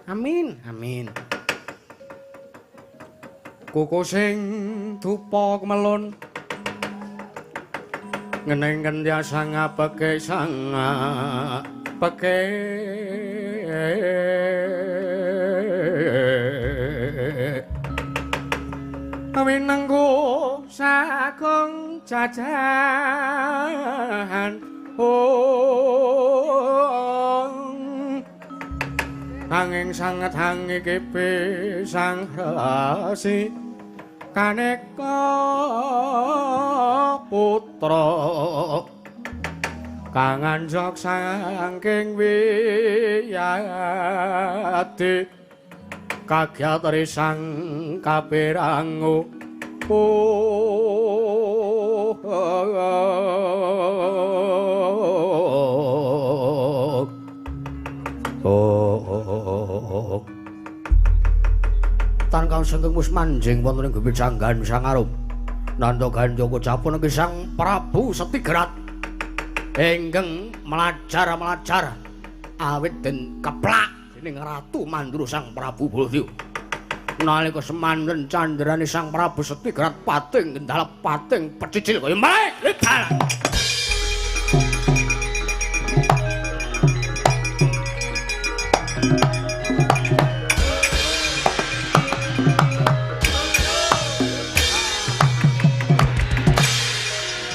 Amin, amin. Kuku sing dupa kemelun ngeneng kendya sang apeke sang apeke winengku sagung jajan angin sangat hangi kipi sang rasi kaneka putra kang anjok saking wiyadi kagyatri sang kapirangu tan kang sengkeng wis manjing wonten ing gebicanggan sang arum nanda gandha kocapun ing sang Prabu Setigrat ingkang melajar awit den keplak dening Ratu Mandura sang Prabu Baladewa nalika semanten candrané sang Prabu Setigrat pating gendal pating pecicil kaya malih